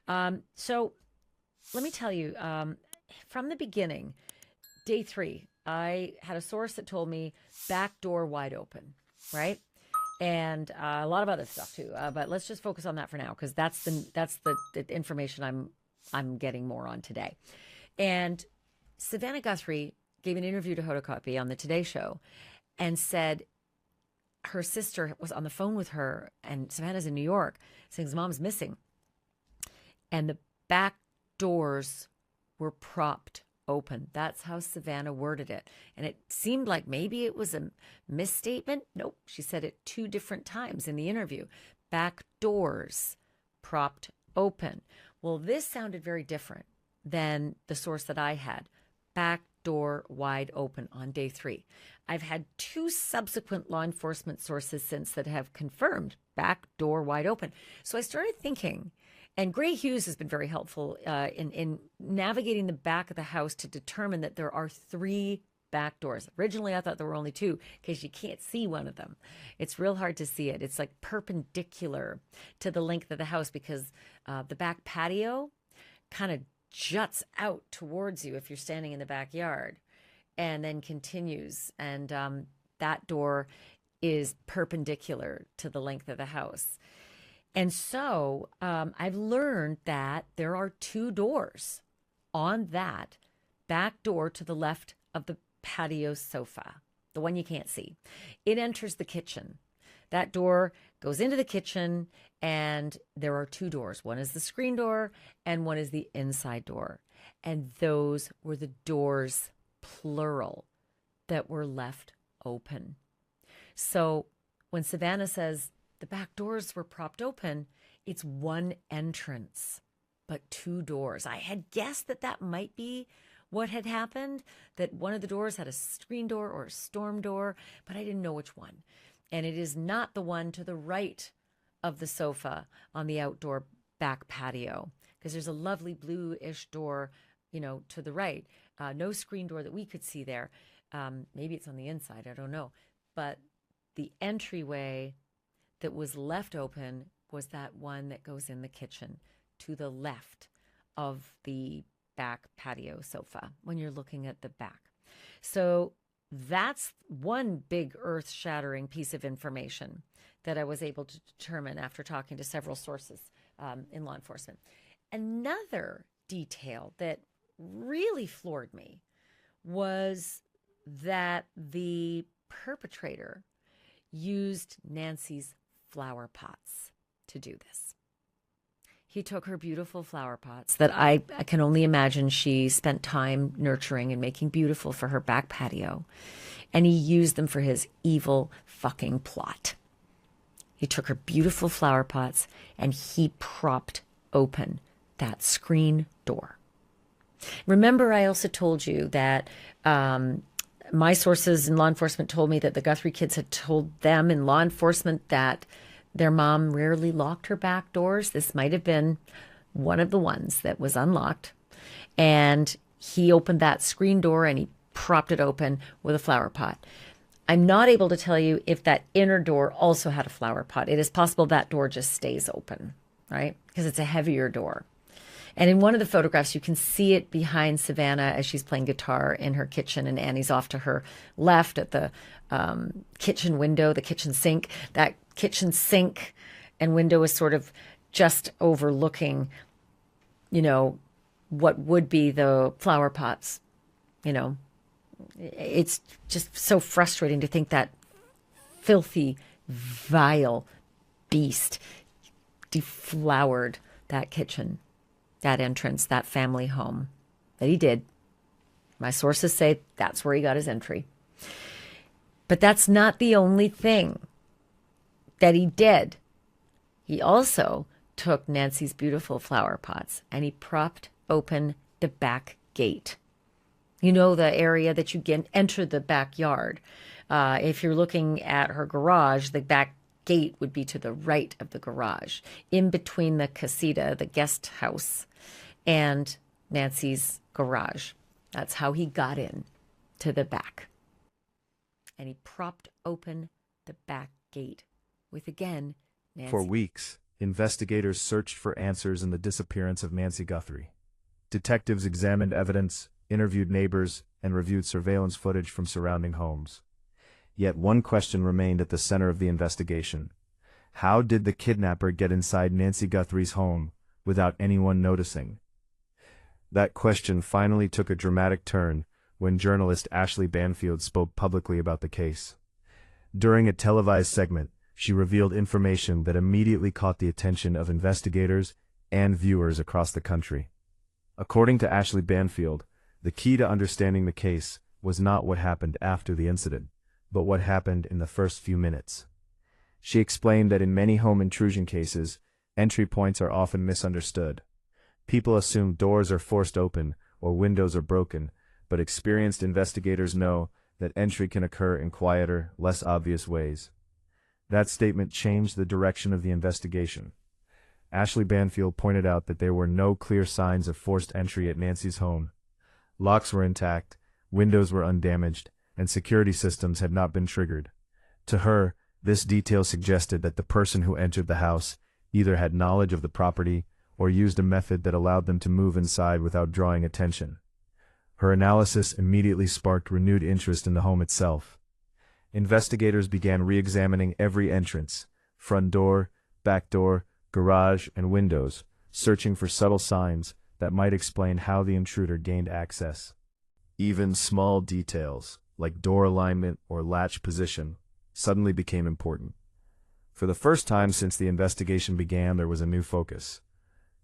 So let me tell you, from the beginning, day 3, I had a source that told me back door wide open, right? And a lot of other stuff too. But let's just focus on that for now because that's the information I'm getting more on today. And Savannah Guthrie gave an interview to Hodokopy on the Today Show and said her sister was on the phone with her, and Savannah's in New York, saying his mom's missing. And the back doors were propped open. That's how Savannah worded it. And it seemed like maybe it was a misstatement. Nope. She said it 2 different times in the interview. Back doors propped open. Well, this sounded very different than the source that I had. Back door wide open on day 3. I've had 2 subsequent law enforcement sources since that have confirmed back door wide open. So I started thinking, and Gray Hughes has been very helpful in navigating the back of the house to determine that there are 3 back doors. Originally, I thought there were only 2 because you can't see one of them. It's real hard to see it. It's like perpendicular to the length of the house because the back patio kind of juts out towards you if you're standing in the backyard and then continues. And that door is perpendicular to the length of the house. And so I've learned that there are 2 doors on that back door to the left of the patio sofa, the one you can't see. It enters the kitchen. That door goes into the kitchen, and there are 2 doors. One is the screen door, and one is the inside door. And those were the doors, plural, that were left open. So when Savannah says the back doors were propped open, it's 1 entrance, but 2 doors. I had guessed that that might be what had happened, that one of the doors had a screen door or a storm door, but I didn't know which one. And it is not the one to the right of the sofa on the outdoor back patio, because there's a lovely bluish door, to the right. No screen door that we could see there. Maybe it's on the inside. I don't know. But the entryway that was left open was that one that goes in the kitchen to the left of the back patio sofa when you're looking at the back. So that's one big earth-shattering piece of information that I was able to determine after talking to several sources in law enforcement. Another detail that really floored me was that the perpetrator used Nancy's flower pots to do this. He took her beautiful flower pots that I can only imagine she spent time nurturing and making beautiful for her back patio, and he used them for his evil fucking plot. He took her beautiful flower pots and he propped open that screen door. Remember, I also told you that my sources in law enforcement told me that the Guthrie kids had told them in law enforcement that their mom rarely locked her back doors. This might have been one of the ones that was unlocked. And he opened that screen door and he propped it open with a flower pot. I'm not able to tell you if that inner door also had a flower pot. It is possible that door just stays open, right? Because it's a heavier door. And in one of the photographs, you can see it behind Savannah as she's playing guitar in her kitchen, and Annie's off to her left at the kitchen window, the kitchen sink. That kitchen sink and window is sort of just overlooking, what would be the flower pots. It's just so frustrating to think that filthy, vile beast deflowered that kitchen, that entrance, that family home. That he did. My sources say that's where he got his entry. But that's not the only thing that he did. He also took Nancy's beautiful flower pots and he propped open the back gate. The area that you can enter the backyard. If you're looking at her garage, the back gate would be to the right of the garage, in between the casita, the guest house, and Nancy's garage. That's how he got in to the back. And he propped open the back gate with, again, Nancy. For weeks. investigators searched for answers in the disappearance of Nancy Guthrie. Detectives examined evidence, interviewed neighbors, and reviewed surveillance footage from surrounding homes. Yet one question remained at the center of the investigation. How did the kidnapper get inside Nancy Guthrie's home without anyone noticing? That question finally took a dramatic turn when journalist Ashley Banfield spoke publicly about the case. During a televised segment, she revealed information that immediately caught the attention of investigators and viewers across the country. According to Ashley Banfield, the key to understanding the case was not what happened after the incident, but what happened in the first few minutes. She explained that in many home intrusion cases, entry points are often misunderstood. People assume doors are forced open or windows are broken, but experienced investigators know that entry can occur in quieter, less obvious ways. That statement changed the direction of the investigation. Ashley Banfield pointed out that there were no clear signs of forced entry at Nancy's home. Locks were intact, windows were undamaged, and security systems had not been triggered. To her, this detail suggested that the person who entered the house either had knowledge of the property or used a method that allowed them to move inside without drawing attention. Her analysis immediately sparked renewed interest in the home itself. Investigators began re-examining every entrance, front door, back door, garage, and windows, searching for subtle signs that might explain how the intruder gained access. Even small details, like door alignment or latch position, suddenly became important. For the first time since the investigation began, there was a new focus.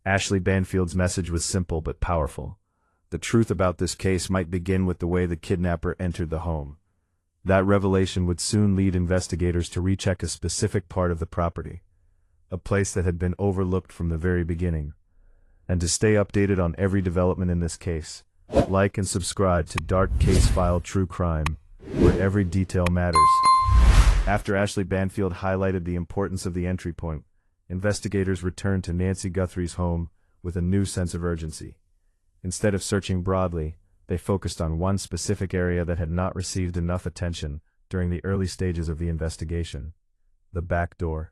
Ashley Banfield's message was simple but powerful. The truth about this case might begin with the way the kidnapper entered the home. That revelation would soon lead investigators to recheck a specific part of the property, a place that had been overlooked from the very beginning. And to stay updated on every development in this case, like and subscribe to Dark Case File True Crime, where every detail matters. After Ashley Banfield highlighted the importance of the entry point, investigators returned to Nancy Guthrie's home with a new sense of urgency. Instead of searching broadly, they focused on one specific area that had not received enough attention during the early stages of the investigation: the back door.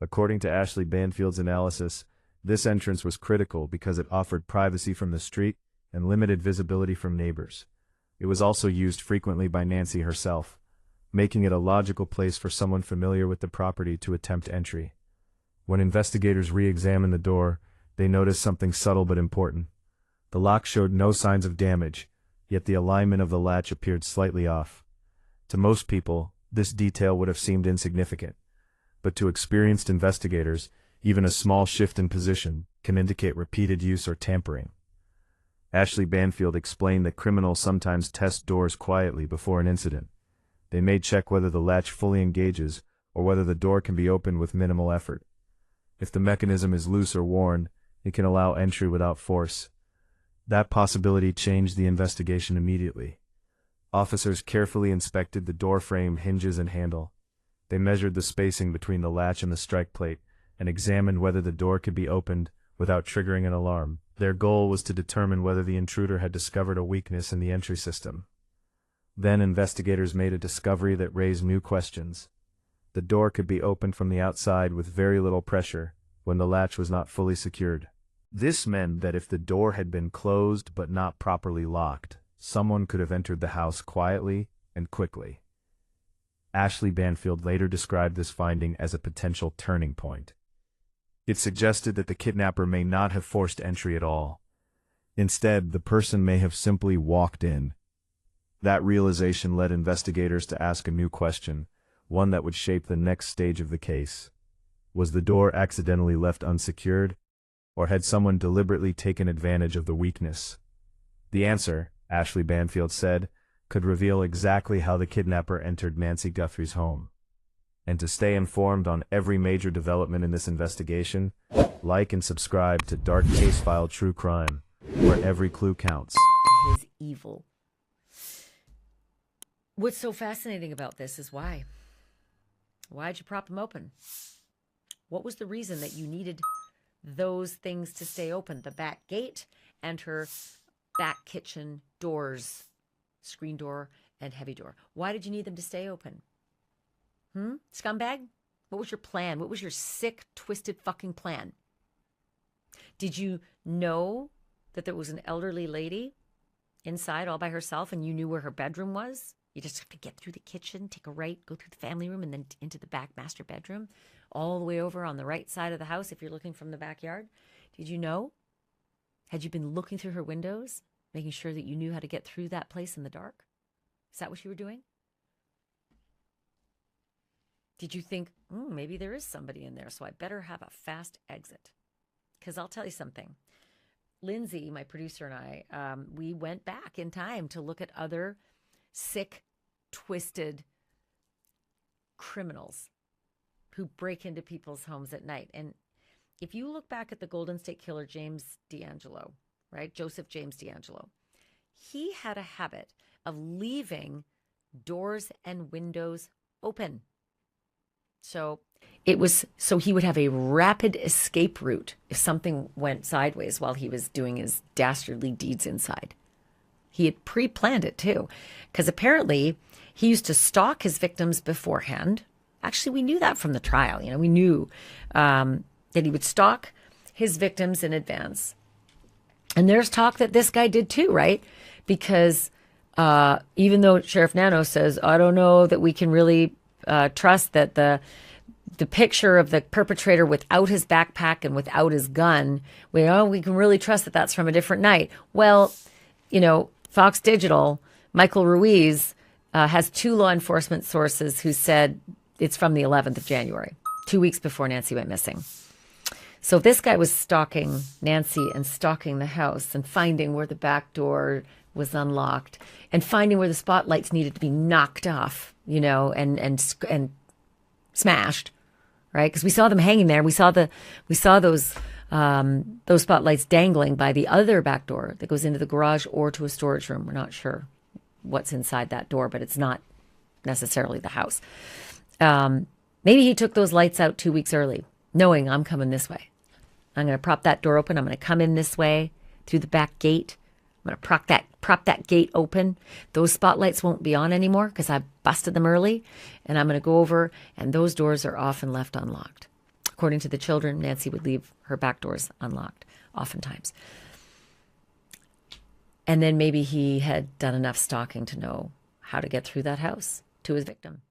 According to Ashley Banfield's analysis, this entrance was critical because it offered privacy from the street and limited visibility from neighbors. It was also used frequently by Nancy herself, making it a logical place for someone familiar with the property to attempt entry. When investigators re-examined the door, they noticed something subtle but important. The lock showed no signs of damage, yet the alignment of the latch appeared slightly off. To most people, this detail would have seemed insignificant, but to experienced investigators, even a small shift in position can indicate repeated use or tampering. Ashley Banfield explained that criminals sometimes test doors quietly before an incident. They may check whether the latch fully engages or whether the door can be opened with minimal effort. If the mechanism is loose or worn, it can allow entry without force. That possibility changed the investigation immediately. Officers carefully inspected the door frame, hinges, and handle. They measured the spacing between the latch and the strike plate and examined whether the door could be opened without triggering an alarm. Their goal was to determine whether the intruder had discovered a weakness in the entry system. Then investigators made a discovery that raised new questions. The door could be opened from the outside with very little pressure when the latch was not fully secured. This meant that if the door had been closed but not properly locked, someone could have entered the house quietly and quickly. Ashley Banfield later described this finding as a potential turning point. It suggested that the kidnapper may not have forced entry at all. Instead, the person may have simply walked in. That realization led investigators to ask a new question, one that would shape the next stage of the case. Was the door accidentally left unsecured, or had someone deliberately taken advantage of the weakness? The answer, Ashley Banfield said, could reveal exactly how the kidnapper entered Nancy Guthrie's home. And to stay informed on every major development in this investigation, like and subscribe to Dark Case File True Crime, where every clue counts. His evil. What's so fascinating about this is why. Why'd you prop him open? What was the reason that you needed those things to stay open? The back gate and her back kitchen doors, screen door and heavy door. Why did you need them to stay open? Scumbag? What was your plan? What was your sick, twisted fucking plan? Did you know that there was an elderly lady inside all by herself and you knew where her bedroom was? You just have to get through the kitchen, take a right, go through the family room, and then into the back master bedroom, all the way over on the right side of the house if you're looking from the backyard. Did you know? Had you been looking through her windows, making sure that you knew how to get through that place in the dark? Is that what you were doing? Did you think, maybe there is somebody in there, so I better have a fast exit? Because I'll tell you something. Lindsay, my producer, and I, we went back in time to look at other sick, twisted criminals who break into people's homes at night. And if you look back at the Golden State Killer, James D'Angelo, right? Joseph James D'Angelo, he had a habit of leaving doors and windows open. So he would have a rapid escape route if something went sideways while he was doing his dastardly deeds inside. He had pre-planned it too, because apparently he used to stalk his victims beforehand. Actually, we knew that from the trial. We knew that he would stalk his victims in advance. And there's talk that this guy did too, right? Because even though Sheriff Nano says, I don't know that we can really trust that the picture of the perpetrator without his backpack and without his gun, we can really trust that that's from a different night. Well, Fox Digital, Michael Ruiz, has 2 law enforcement sources who said it's from the 11th of January, 2 weeks before Nancy went missing. So this guy was stalking Nancy and stalking the house and finding where the back door was unlocked and finding where the spotlights needed to be knocked off, and smashed, right? Because we saw them hanging there. We saw those spotlights dangling by the other back door that goes into the garage or to a storage room. We're not sure what's inside that door, but it's not necessarily the house. Maybe he took those lights out 2 weeks early, knowing I'm coming this way. I'm going to prop that door open. I'm going to come in this way through the back gate. I'm going to prop that gate open. Those spotlights won't be on anymore because I busted them early. And I'm going to go over, and those doors are often left unlocked. According to the children, Nancy would leave her back doors unlocked, oftentimes. And then maybe he had done enough stalking to know how to get through that house to his victim.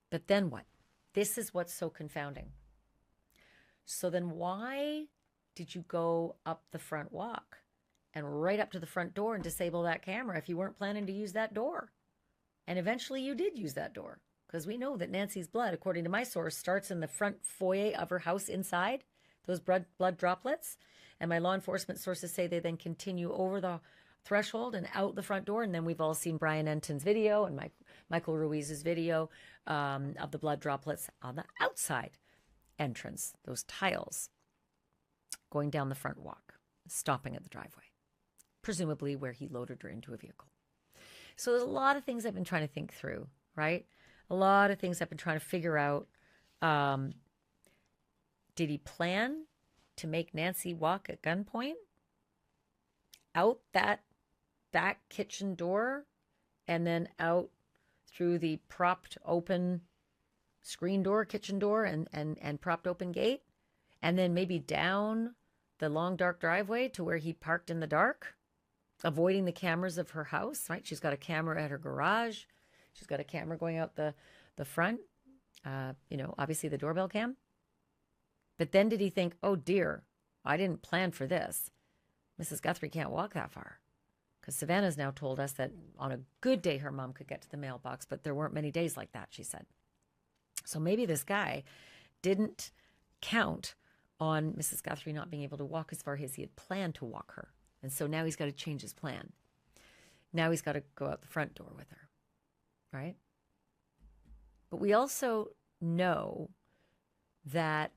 But then what? This is what's so confounding. So then why did you go up the front walk and right up to the front door and disable that camera if you weren't planning to use that door? And eventually you did use that door, because we know that Nancy's blood, according to my source, starts in the front foyer of her house inside, those blood droplets. And my law enforcement sources say they then continue over the threshold and out the front door. And then we've all seen Brian Enton's video and Michael Ruiz's video of the blood droplets on the outside entrance, those tiles, going down the front walk, stopping at the driveway, presumably where he loaded her into a vehicle. So there's a lot of things I've been trying to think through, right? A lot of things I've been trying to figure out. Did he plan to make Nancy walk at gunpoint out that back kitchen door and then out through the propped open screen door, kitchen door, and propped open gate, and then maybe down the long dark driveway to where he parked in the dark, avoiding the cameras of her house, right? She's got a camera at her garage. She's got a camera going out the front, obviously the doorbell cam. But then did he think, oh dear, I didn't plan for this. Mrs. Guthrie can't walk that far. Because Savannah's now told us that on a good day her mom could get to the mailbox, but there weren't many days like that, she said. So maybe this guy didn't count on Mrs. Guthrie not being able to walk as far as he had planned to walk her. And so now he's got to change his plan. Now he's got to go out the front door with her, right? But we also know that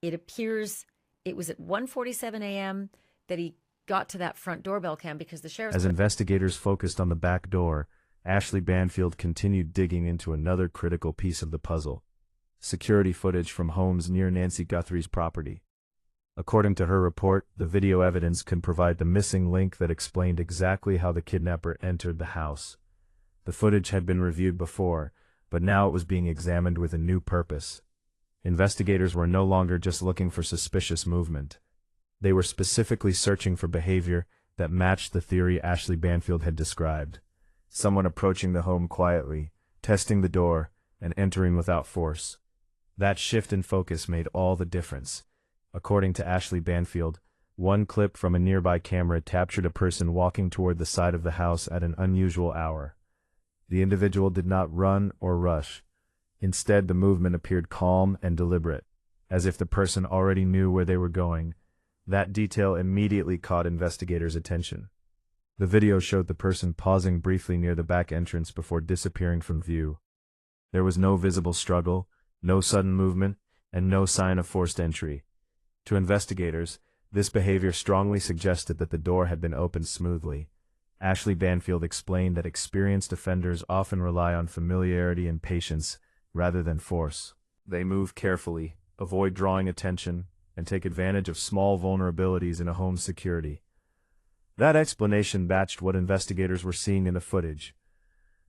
it appears it was at 1:47 a.m. that he got to that front doorbell cam because the sheriff... As investigators focused on the back door, Ashley Banfield continued digging into another critical piece of the puzzle: security footage from homes near Nancy Guthrie's property. According to her report, the video evidence can provide the missing link that explained exactly how the kidnapper entered the house. The footage had been reviewed before, but now it was being examined with a new purpose: Investigators were no longer just looking for suspicious movement. They were specifically searching for behavior that matched the theory Ashley Banfield had described. Someone approaching the home quietly, testing the door, and entering without force. That shift in focus made all the difference. According to Ashley Banfield, one clip from a nearby camera captured a person walking toward the side of the house at an unusual hour. The individual did not run or rush. Instead, the movement appeared calm and deliberate, as if the person already knew where they were going. That detail immediately caught investigators' attention. The video showed the person pausing briefly near the back entrance before disappearing from view. There was no visible struggle, no sudden movement, and no sign of forced entry. To investigators, this behavior strongly suggested that the door had been opened smoothly. Ashley Banfield explained that experienced offenders often rely on familiarity and patience rather than force. They move carefully, avoid drawing attention, and take advantage of small vulnerabilities in a home's security. That explanation matched what investigators were seeing in the footage.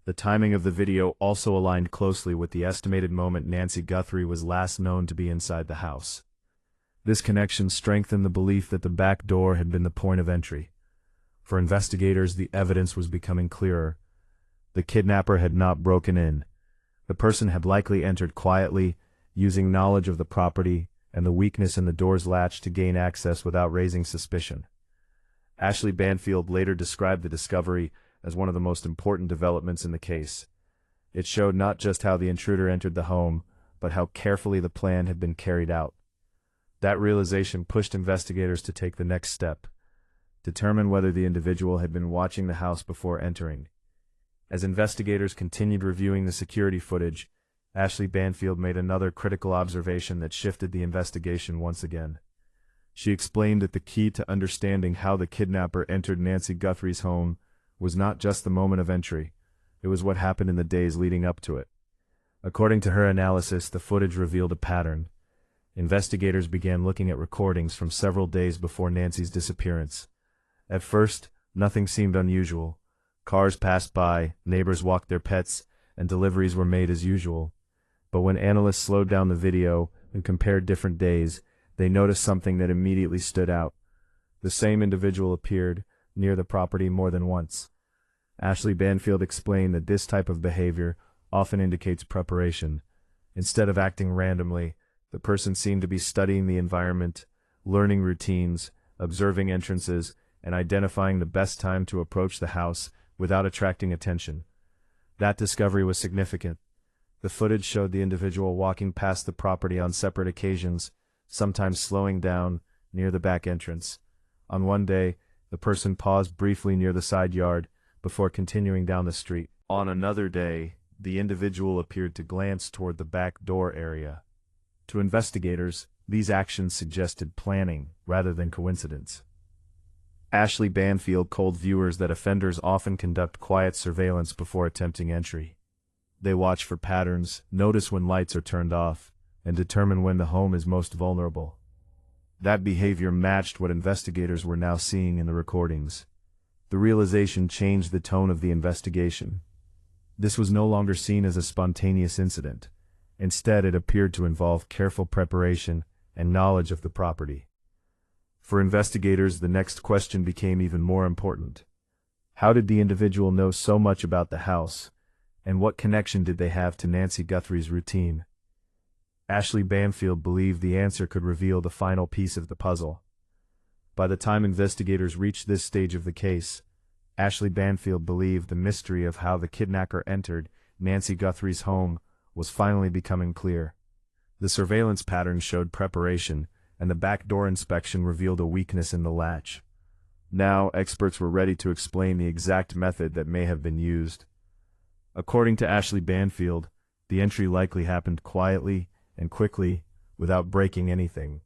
The timing of the video also aligned closely with the estimated moment Nancy Guthrie was last known to be inside the house. This connection strengthened the belief that the back door had been the point of entry. For investigators, the evidence was becoming clearer. The kidnapper had not broken in. The person had likely entered quietly, using knowledge of the property and the weakness in the door's latch to gain access without raising suspicion. Ashley Banfield later described the discovery as one of the most important developments in the case. It showed not just how the intruder entered the home, but how carefully the plan had been carried out. That realization pushed investigators to take the next step, determine whether the individual had been watching the house before entering. As investigators continued reviewing the security footage, Ashley Banfield made another critical observation that shifted the investigation once again. She explained that the key to understanding how the kidnapper entered Nancy Guthrie's home was not just the moment of entry, it was what happened in the days leading up to it. According to her analysis, the footage revealed a pattern. Investigators began looking at recordings from several days before Nancy's disappearance. At first, nothing seemed unusual. Cars passed by, neighbors walked their pets, and deliveries were made as usual. But when analysts slowed down the video and compared different days, they noticed something that immediately stood out. The same individual appeared near the property more than once. Ashley Banfield explained that this type of behavior often indicates preparation. Instead of acting randomly, the person seemed to be studying the environment, learning routines, observing entrances, and identifying the best time to approach the house without attracting attention. That discovery was significant. The footage showed the individual walking past the property on separate occasions, sometimes slowing down near the back entrance. On one day, the person paused briefly near the side yard before continuing down the street. On another day, the individual appeared to glance toward the back door area. To investigators, these actions suggested planning rather than coincidence. Ashley Banfield told viewers that offenders often conduct quiet surveillance before attempting entry. They watch for patterns, notice when lights are turned off, and determine when the home is most vulnerable. That behavior matched what investigators were now seeing in the recordings. The realization changed the tone of the investigation. This was no longer seen as a spontaneous incident. Instead, it appeared to involve careful preparation and knowledge of the property. For investigators, the next question became even more important. How did the individual know so much about the house, and what connection did they have to Nancy Guthrie's routine? Ashley Banfield believed the answer could reveal the final piece of the puzzle. By the time investigators reached this stage of the case, Ashley Banfield believed the mystery of how the kidnapper entered Nancy Guthrie's home was finally becoming clear. The surveillance pattern showed preparation, and the backdoor inspection revealed a weakness in the latch. Now, experts were ready to explain the exact method that may have been used. According to Ashley Banfield, the entry likely happened quietly and quickly, without breaking anything.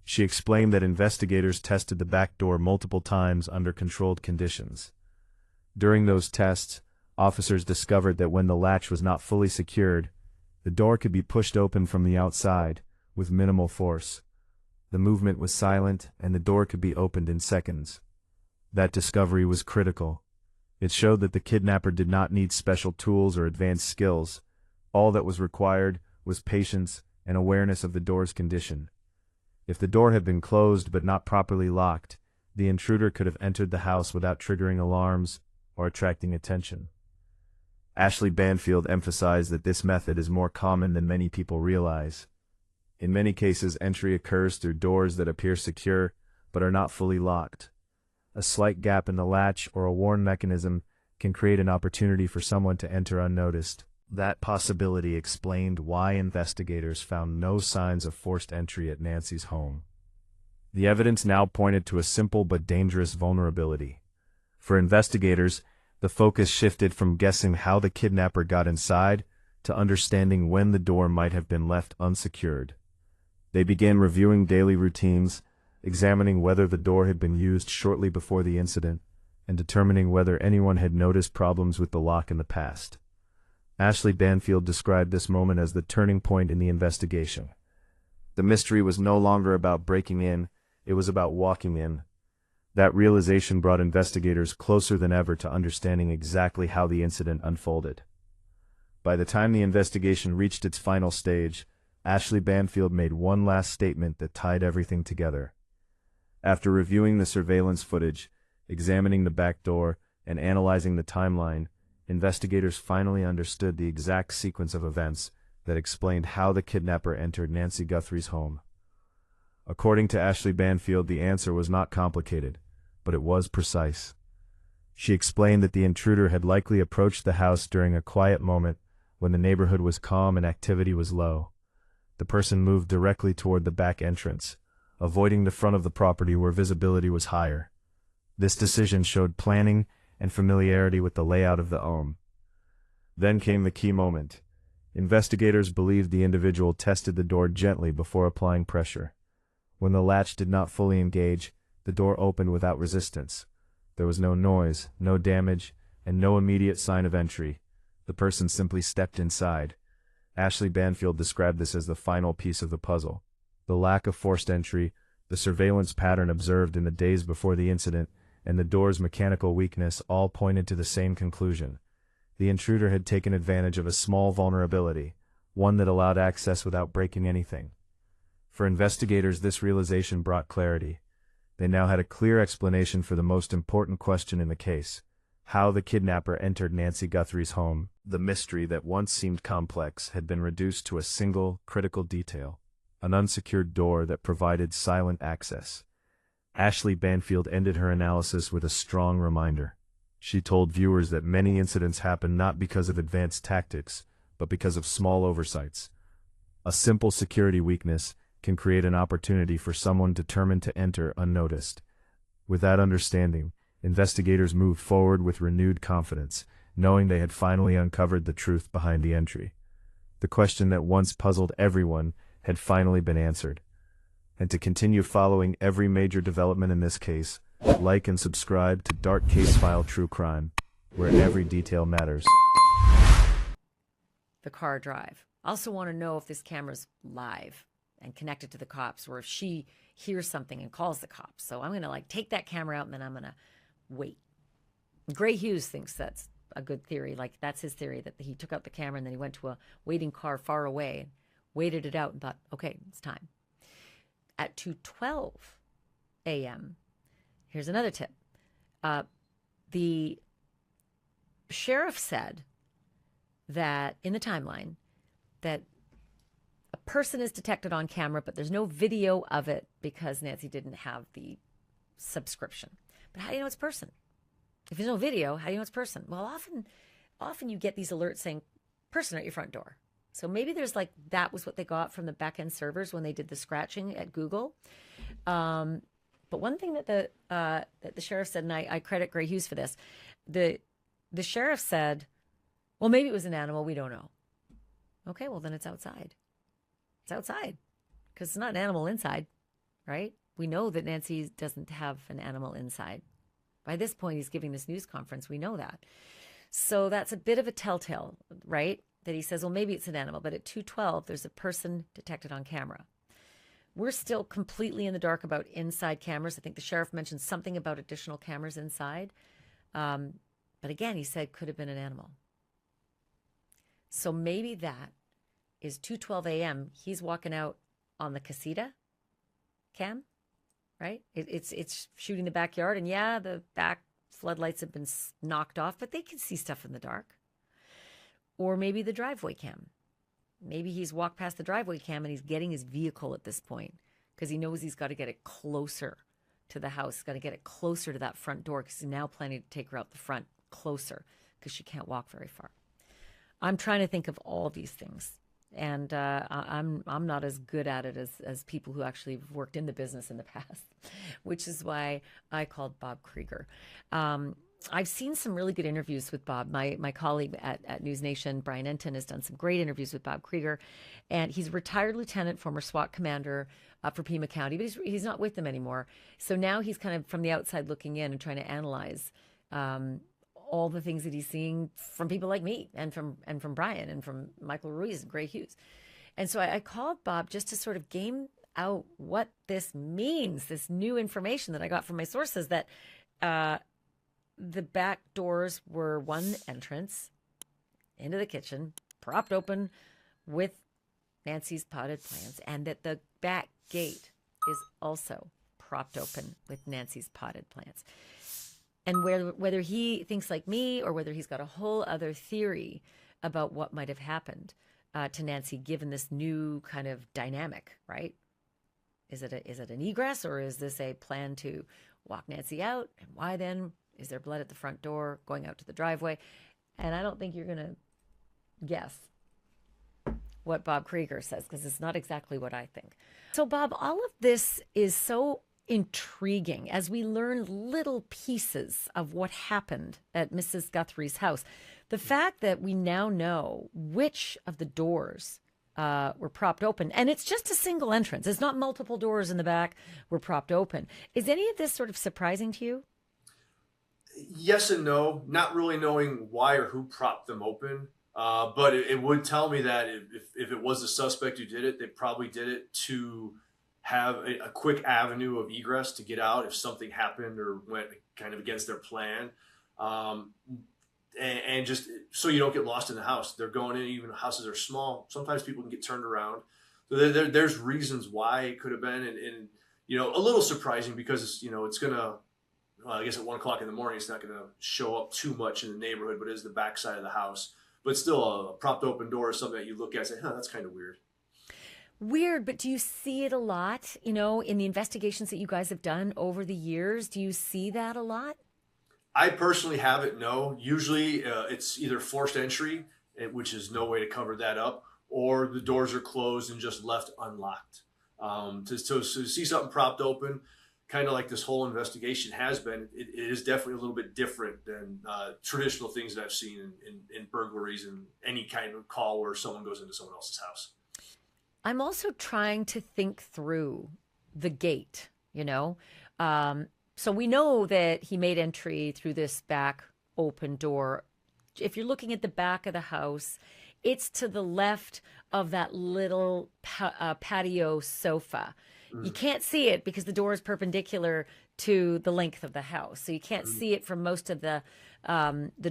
She explained that investigators tested the back door multiple times under controlled conditions. During those tests, officers discovered that when the latch was not fully secured, the door could be pushed open from the outside, with minimal force. The movement was silent, and the door could be opened in seconds. That discovery was critical. It showed that the kidnapper did not need special tools or advanced skills. All that was required was patience and awareness of the door's condition. If the door had been closed but not properly locked, the intruder could have entered the house without triggering alarms or attracting attention. Ashley Banfield emphasized that this method is more common than many people realize. In many cases, entry occurs through doors that appear secure but are not fully locked. A slight gap in the latch or a worn mechanism can create an opportunity for someone to enter unnoticed. That possibility explained why investigators found no signs of forced entry at Nancy's home. The evidence now pointed to a simple but dangerous vulnerability. For investigators, the focus shifted from guessing how the kidnapper got inside to understanding when the door might have been left unsecured. They began reviewing daily routines, examining whether the door had been used shortly before the incident, and determining whether anyone had noticed problems with the lock in the past. Ashley Banfield described this moment as the turning point in the investigation. The mystery was no longer about breaking in, it was about walking in. That realization brought investigators closer than ever to understanding exactly how the incident unfolded. By the time the investigation reached its final stage, Ashley Banfield made one last statement that tied everything together. After reviewing the surveillance footage, examining the back door, and analyzing the timeline, investigators finally understood the exact sequence of events that explained how the kidnapper entered Nancy Guthrie's home. According to Ashley Banfield, the answer was not complicated, but it was precise. She explained that the intruder had likely approached the house during a quiet moment when the neighborhood was calm and activity was low. The person moved directly toward the back entrance, avoiding the front of the property where visibility was higher. This decision showed planning and familiarity with the layout of the home. Then came the key moment. Investigators believed the individual tested the door gently before applying pressure. When the latch did not fully engage, the door opened without resistance. There was no noise, no damage, and no immediate sign of entry. The person simply stepped inside. Ashley Banfield described this as the final piece of the puzzle. The lack of forced entry, the surveillance pattern observed in the days before the incident, and the door's mechanical weakness all pointed to the same conclusion. The intruder had taken advantage of a small vulnerability, one that allowed access without breaking anything. For investigators, this realization brought clarity. They now had a clear explanation for the most important question in the case: how the kidnapper entered Nancy Guthrie's home. The mystery that once seemed complex had been reduced to a single, critical detail: an unsecured door that provided silent access. Ashley Banfield ended her analysis with a strong reminder. She told viewers that many incidents happen not because of advanced tactics, but because of small oversights. A simple security weakness can create an opportunity for someone determined to enter unnoticed. With that understanding, investigators moved forward with renewed confidence, knowing they had finally uncovered the truth behind the entry. The question that once puzzled everyone had finally been answered. And to continue following every major development in this case, like and subscribe to Dark Case File True Crime, where every detail matters. The car drive. I also want to know if this camera's live and connected to the cops, or if she hears something and calls the cops. So I'm going to take that camera out and then I'm going to wait. Gray Hughes thinks that's a good theory. That's his theory, that he took out the camera and then he went to a waiting car far away and waited it out and thought, okay, it's time. At 2:12 a.m., here's another tip. The sheriff said that in the timeline that a person is detected on camera, but there's no video of it because Nancy didn't have the subscription. But how do you know it's a person? If there's no video, how do you know it's a person? Well, often you get these alerts saying person at your front door. So maybe there's that was what they got from the back-end servers when they did the scratching at Google. But one thing that the sheriff said, and I credit Gray Hughes for this, the sheriff said, well, maybe it was an animal. We don't know. Okay, well, then it's outside. It's outside because it's not an animal inside, right? We know that Nancy doesn't have an animal inside. By this point, he's giving this news conference. We know that. So that's a bit of a telltale, right? That he says, well, maybe it's an animal, but at 2:12, there's a person detected on camera. We're still completely in the dark about inside cameras. I think the sheriff mentioned something about additional cameras inside. But again, he said could have been an animal. So maybe that is 2:12 a.m. He's walking out on the casita cam, right? It's shooting the backyard, and yeah, the back floodlights have been knocked off, but they can see stuff in the dark. Or maybe the driveway cam. Maybe he's walked past the driveway cam and he's getting his vehicle at this point because he knows he's got to get it closer to the house. He's got to get it closer to that front door because he's now planning to take her out the front closer because she can't walk very far. I'm trying to think of all these things. And I'm not as good at it as people who actually worked in the business in the past, which is why I called Bob Krieger. I've seen some really good interviews with Bob. My colleague at News Nation, Brian Enton, has done some great interviews with Bob Krieger. And he's a retired lieutenant, former SWAT commander for Pima County, but he's not with them anymore. So now he's kind of from the outside looking in and trying to analyze all the things that he's seeing from people like me and from Brian and from Michael Ruiz and Gray Hughes. And so I called Bob just to sort of game out what this means, this new information that I got from my sources, that the back doors were one entrance into the kitchen, propped open with Nancy's potted plants, and that the back gate is also propped open with Nancy's potted plants. And whether he thinks like me or whether he's got a whole other theory about what might have happened to Nancy given this new kind of dynamic, right? Is it an egress, or is this a plan to walk Nancy out? And why then? Is there blood at the front door going out to the driveway? And I don't think you're going to guess what Bob Krieger says, because it's not exactly what I think. So, Bob, all of this is so intriguing as we learn little pieces of what happened at Mrs. Guthrie's house. The fact that we now know which of the doors were propped open, and it's just a single entrance. It's not multiple doors in the back were propped open. Is any of this sort of surprising to you? Yes and no. Not really knowing why or who propped them open. But it would tell me that if it was the suspect who did it, they probably did it to have a quick avenue of egress to get out if something happened or went kind of against their plan. And just so you don't get lost in the house. They're going in, even houses are small. Sometimes people can get turned around. So there's reasons why it could have been. And a little surprising because, it's going to, well, I guess at 1 o'clock in the morning, it's not going to show up too much in the neighborhood, but it is the back side of the house. But still, a propped open door is something that you look at and say, that's kind of weird. Weird, but do you see it a lot, in the investigations that you guys have done over the years? Do you see that a lot? I personally haven't, no. Usually it's either forced entry, which is no way to cover that up, or the doors are closed and just left unlocked. To see something propped open, kind of like this whole investigation has been, it is definitely a little bit different than traditional things that I've seen in burglaries and any kind of call where someone goes into someone else's house. I'm also trying to think through the gate, So we know that he made entry through this back open door. If you're looking at the back of the house, it's to the left of that little patio sofa. You can't see it because the door is perpendicular to the length of the house. So you can't see it from most of the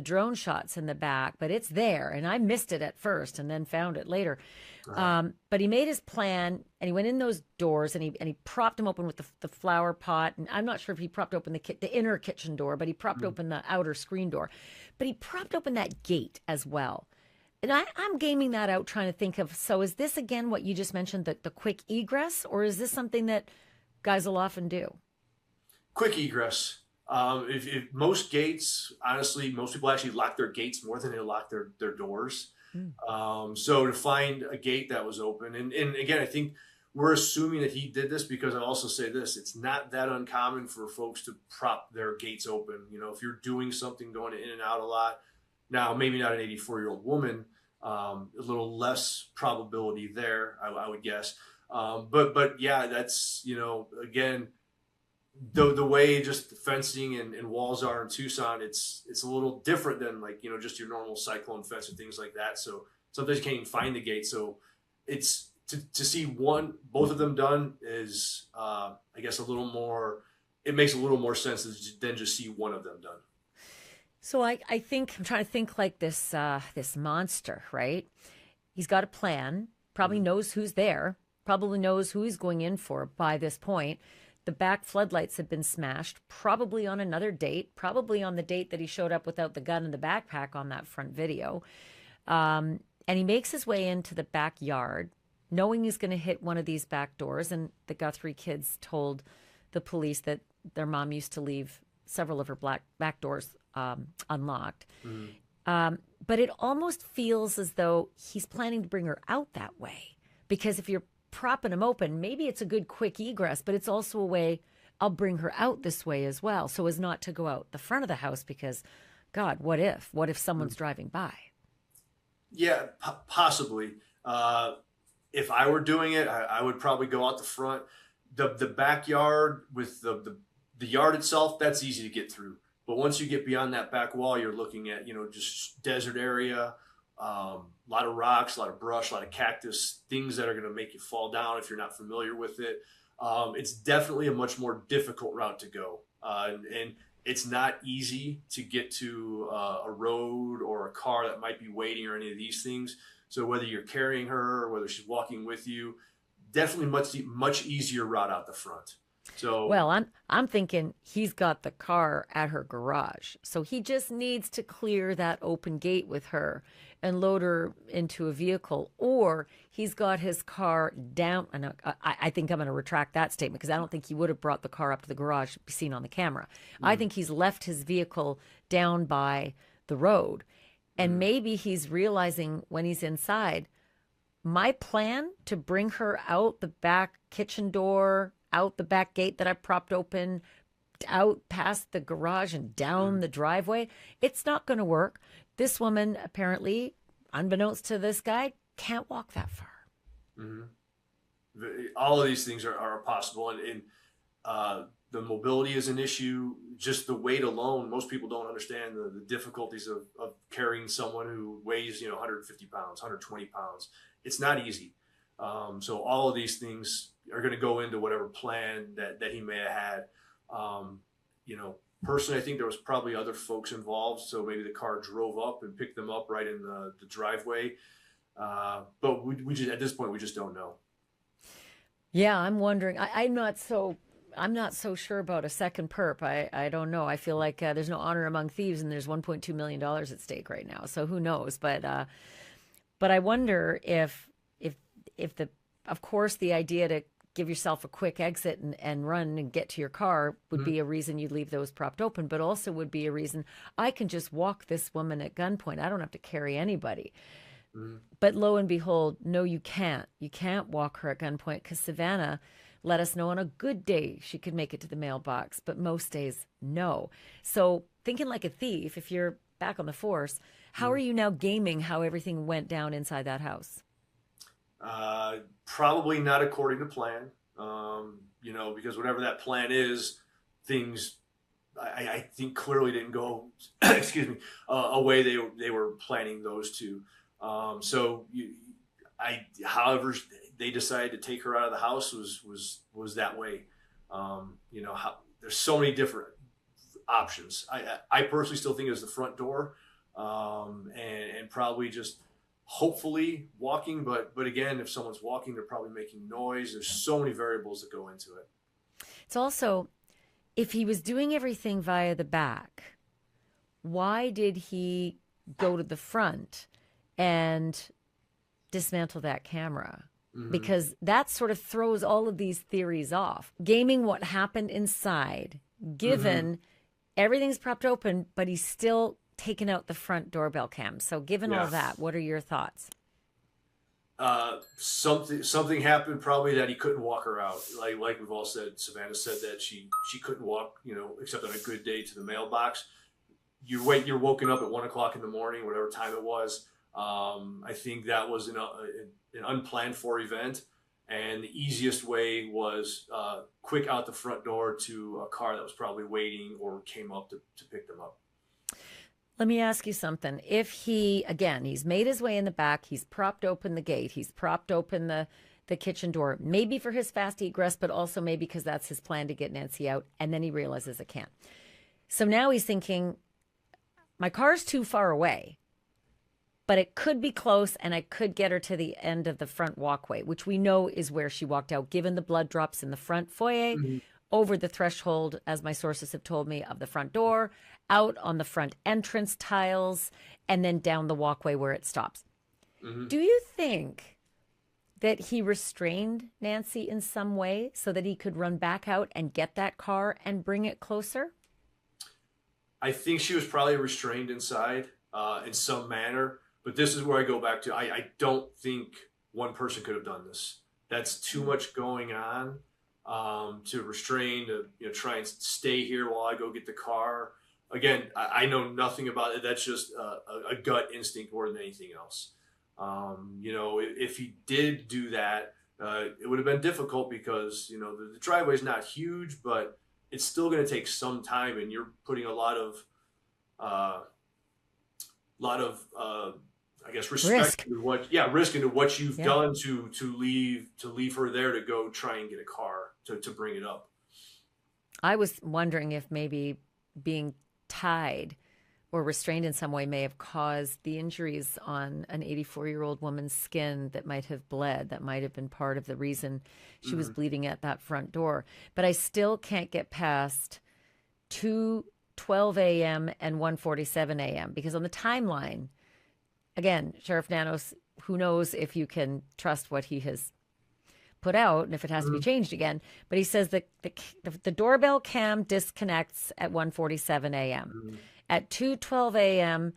drone shots in the back, but it's there. And I missed it at first and then found it later. But he made his plan and he went in those doors and he propped them open with the flower pot. And I'm not sure if he propped open the inner kitchen door, but he propped open the outer screen door. But he propped open that gate as well. And I'm gaming that out, trying to think of, so is this, again, what you just mentioned, the quick egress, or is this something that guys will often do? Quick egress. If most gates, honestly, most people actually lock their gates more than they lock their doors. So to find a gate that was open, and again, I think we're assuming that he did this because I also say this, it's not that uncommon for folks to prop their gates open. If you're doing something going in and out a lot, now maybe not an 84-year-old woman, a little less probability there, I would guess. But yeah, that's, again, the way just the fencing and walls are in Tucson, it's a little different than just your normal cyclone fence and things like that. So sometimes you can't even find the gate. So it's to see both of them done is, I guess, it makes a little more sense than just see one of them done. So I think I'm trying to think like this monster, right? He's got a plan. probably knows who's there, probably knows who he's going in for by this point. The back floodlights have been smashed, probably on another date, probably on the date that he showed up without the gun and the backpack on that front video. And he makes his way into the backyard, knowing he's going to hit one of these back doors. And the Guthrie kids told the police that their mom used to leave several of her back doors unlocked. But it almost feels as though he's planning to bring her out that way. Because if you're propping him open, maybe it's a good quick egress, but it's also a way, I'll bring her out this way as well, so as not to go out the front of the house because, God, what if someone's driving by? Yeah, possibly. If I were doing it, I would probably go out the front. The backyard with the yard itself, that's easy to get through. But once you get beyond that back wall, you're looking at, just desert area, a lot of rocks, a lot of brush, a lot of cactus, things that are going to make you fall down if you're not familiar with it. It's definitely a much more difficult route to go. And it's not easy to get to a road or a car that might be waiting or any of these things. So whether you're carrying her or whether she's walking with you, definitely much easier route out the front. So well, I'm thinking he's got the car at her garage, so he just needs to clear that open gate with her and load her into a vehicle, or he's got his car down. And I think I'm going to retract that statement because I don't think he would have brought the car up to the garage to be seen on the camera. I think he's left his vehicle down by the road, and maybe he's realizing when he's inside, my plan to bring her out the back kitchen door, out the back gate that I propped open, out past the garage and down the driveway, it's not going to work. This woman, apparently, unbeknownst to this guy, can't walk that far. All of these things are possible. And the mobility is an issue. Just the weight alone, most people don't understand the difficulties of carrying someone who weighs 150 pounds, 120 pounds. It's not easy. So all of these things are going to go into whatever plan that he may have had. Personally, I think there was probably other folks involved. So maybe the car drove up and picked them up right in the driveway. But we just, at this point, we just don't know. Yeah, I'm wondering. I'm not so sure about a second perp. I don't know. I feel like there's no honor among thieves, and there's $1.2 million at stake right now. So who knows? But I wonder if of course, the idea to give yourself a quick exit and run and get to your car would be a reason you'd leave those propped open, but also would be a reason I can just walk this woman at gunpoint. I don't have to carry anybody. But lo and behold, no, you can't. You can't walk her at gunpoint because Savannah let us know on a good day she could make it to the mailbox, but most days, no. So thinking like a thief, if you're back on the force, how are you now gaming how everything went down inside that house? Probably not according to plan, because whatever that plan is, things I think clearly didn't go, excuse me, a way they were planning those to. However, they decided to take her out of the house was that way. There's so many different options. I personally still think it was the front door, and probably just hopefully walking, but again, if someone's walking, they're probably making noise. There's so many variables that go into it. It's also, if he was doing everything via the back, why did he go to the front and dismantle that camera? Because that sort of throws all of these theories off. Gaming what happened inside, given everything's propped open, but he's still taken out the front doorbell cam. So given all that, what are your thoughts? Something happened probably that he couldn't walk her out. Like we've all said, Savannah said that she couldn't walk, except on a good day to the mailbox. You're woken up at 1 o'clock in the morning, whatever time it was. I think that was an unplanned for event. And the easiest way was quick out the front door to a car that was probably waiting or came up to pick them up. Let me ask you something. If he's made his way in the back, he's propped open the gate, he's propped open the kitchen door, maybe for his fast egress, but also maybe because that's his plan to get Nancy out, and then he realizes it can't. So now he's thinking, my car's too far away. but it could be close, and I could get her to the end of the front walkway, which we know is where she walked out, given the blood drops in the front foyer, over the threshold, as my sources have told me, of the front door, out on the front entrance tiles, and then down the walkway where it stops. Do you think that he restrained Nancy in some way so that he could run back out and get that car and bring it closer? I think she was probably restrained inside in some manner. But this is where I go back to, I don't think one person could have done this. That's too much going on to restrain, to try and stay here while I go get the car. Again, I know nothing about it. That's just a gut instinct more than anything else. If he did do that, it would have been difficult because, the driveway is not huge, but it's still going to take some time, and you're putting a lot of I guess respect into risk into what you've done to leave her there to go try and get a car to bring it up. I was wondering if maybe being tied or restrained in some way may have caused the injuries on an 84-year-old woman's skin that might have bled. That might have been part of the reason she was bleeding at that front door. But I still can't get past 2:12 a.m. and 1:47 a.m. because on the timeline, again, Sheriff Nanos, who knows if you can trust what he has put out and if it has to be changed again. But he says that the doorbell cam disconnects at 1:47 a.m. At 2:12 a.m.,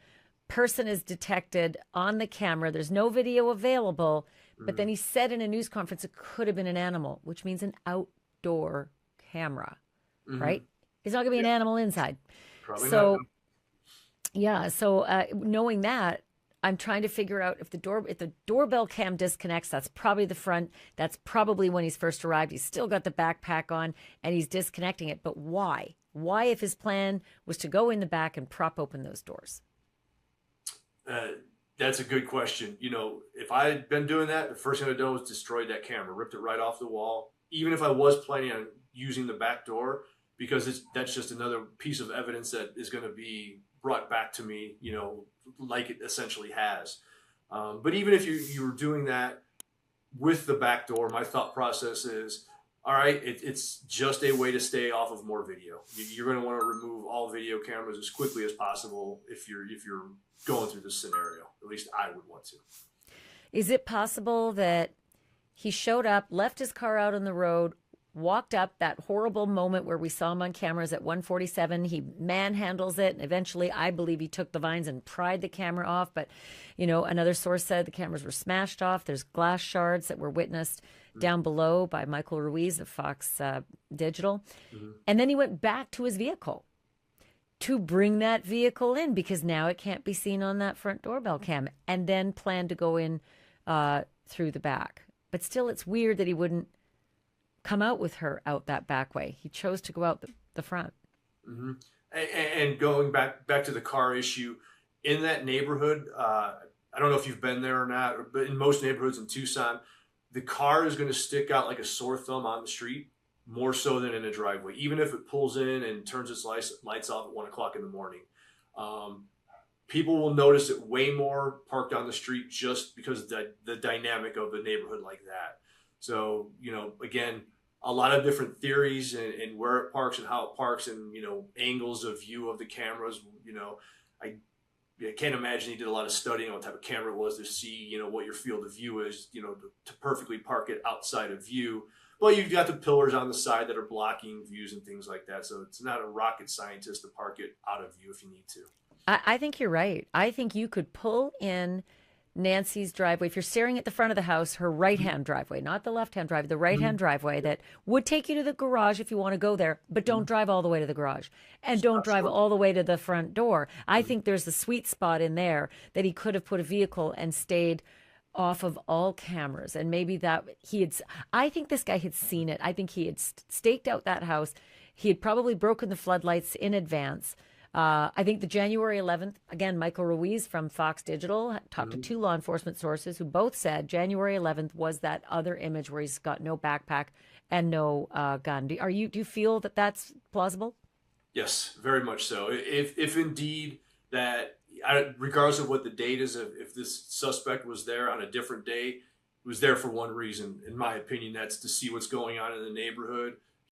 person is detected on the camera. There's no video available. But then he said in a news conference it could have been an animal, which means an outdoor camera, right? It's not going to be an animal inside. Probably not. Yeah. So knowing that, I'm trying to figure out if the doorbell cam disconnects, that's probably the front. That's probably when he's first arrived. He's still got the backpack on and he's disconnecting it. But why? Why, if his plan was to go in the back and prop open those doors? That's a good question. If I had been doing that, the first thing I'd done was destroyed that camera, ripped it right off the wall. Even if I was planning on using the back door, because that's just another piece of evidence that is going to be brought back to me, like it essentially has. But even if you were doing that with the back door, my thought process is, all right, it's just a way to stay off of more video. You're going to want to remove all video cameras as quickly as possible if you're going through this scenario. At least I would want to. Is it possible that he showed up, left his car out on the road, walked up that horrible moment where we saw him on cameras at 1:47. He manhandles it. And eventually, I believe he took the vines and pried the camera off. But, another source said the cameras were smashed off. There's glass shards that were witnessed down below by Michael Ruiz of Fox Digital. And then he went back to his vehicle to bring that vehicle in because now it can't be seen on that front doorbell cam, and then planned to go in through the back. But still, it's weird that he wouldn't come out with her out that back way. He chose to go out the front. And going back to the car issue, in that neighborhood, I don't know if you've been there or not, but in most neighborhoods in Tucson, the car is going to stick out like a sore thumb on the street, more so than in a driveway. Even if it pulls in and turns its lights off at 1 o'clock in the morning, people will notice it way more parked on the street just because of the dynamic of a neighborhood like that. So, again, a lot of different theories and where it parks and how it parks and, angles of view of the cameras. I can't imagine he did a lot of studying on what type of camera it was to see, what your field of view is, to perfectly park it outside of view. Well, you've got the pillars on the side that are blocking views and things like that. So it's not a rocket scientist to park it out of view if you need to. I think you're right. I think you could pull in Nancy's driveway, if you're staring at the front of the house, her right-hand driveway, not the left-hand driveway, the right-hand driveway that would take you to the garage if you want to go there, but don't drive all the way to the garage and don't drive all the way to the front door. I think there's a sweet spot in there that he could have put a vehicle and stayed off of all cameras. And maybe that I think this guy had seen it. I think he had staked out that house. He had probably broken the floodlights in advance. I think the January 11th, again, Michael Ruiz from Fox Digital talked to two law enforcement sources who both said January 11th was that other image where he's got no backpack and no gun. Do you feel that that's plausible? Yes, very much so. If indeed that regardless of what the date is, if this suspect was there on a different day, was there for one reason, in my opinion. That's to see what's going on in the neighborhood,